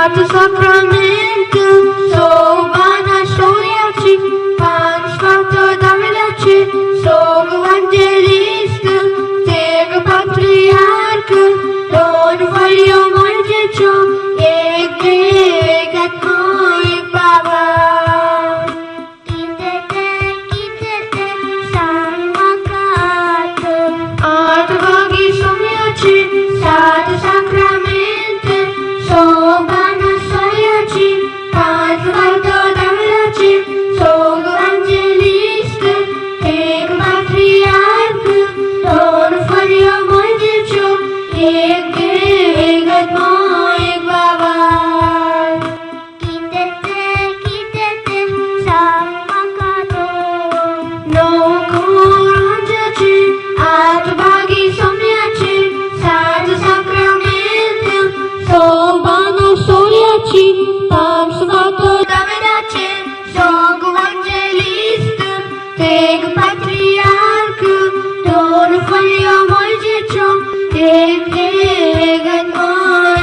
Santo Sacramento, sou Vana Soyachi, Pansvato Davidachi, sou Evangelista, Tego Patriarca, Don Vario Marjecho, Ek Gatmo Ek Baba. Kitete, Samakato, Artavagi Somyachi, Santo Sacramento, sou Vana Soyachi, Pansvato Davidachi, sou Evangelista, Tego Patriarca, Don Vario Marjecho, Ek Gatmo Ek Baba. Kitete, Samakato, no Kuranjachi, Artavagi Somyachi, Santo Sacramento, sou Vana Soyachi, Pansvato Davidachi, sou Evangelista, Tego Patriarca, Don Vario Marjecho, Ek Gatmo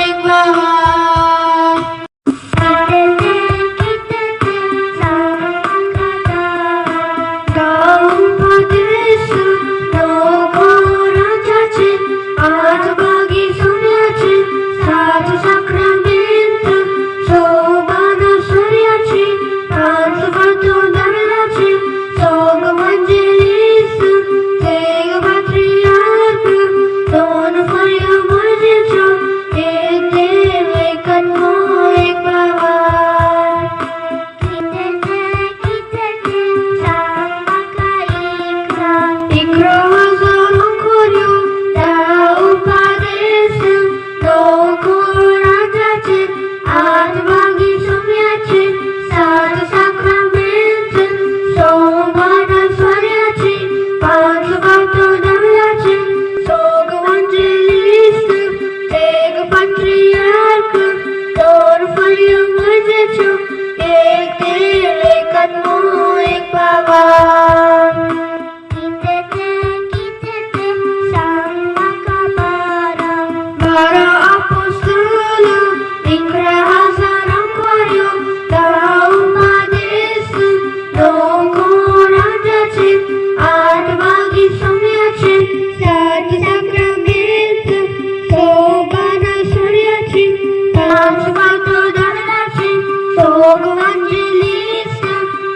Ek Baba.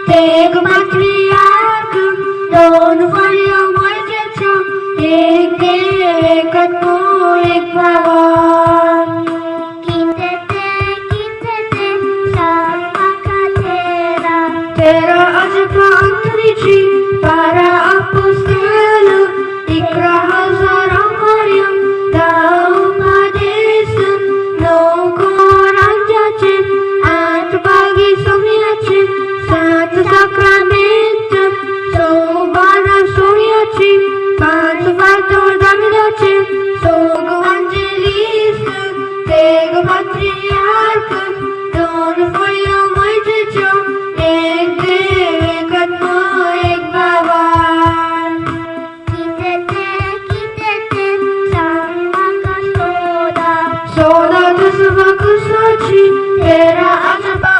Tego Patriarca, Don Vario Marjecho, Ek Gatmo Ek Baba. Kitete, Samakatera, Terra Azepa Antrici, Para Apostolo, Ikra Hazaram Mariam, Daupadesa, no Koranjache, Artavagi Somyache, Santo Sacramento, sou Vana Soyachi, Pansvato Davidachi, sou Evangelista, Tego Patriarca, Don Vario Marjecho, Ek Gatmo Ek Baba. Kitete, Samakasoda, Soda Tasavakusachi, Terra Azapa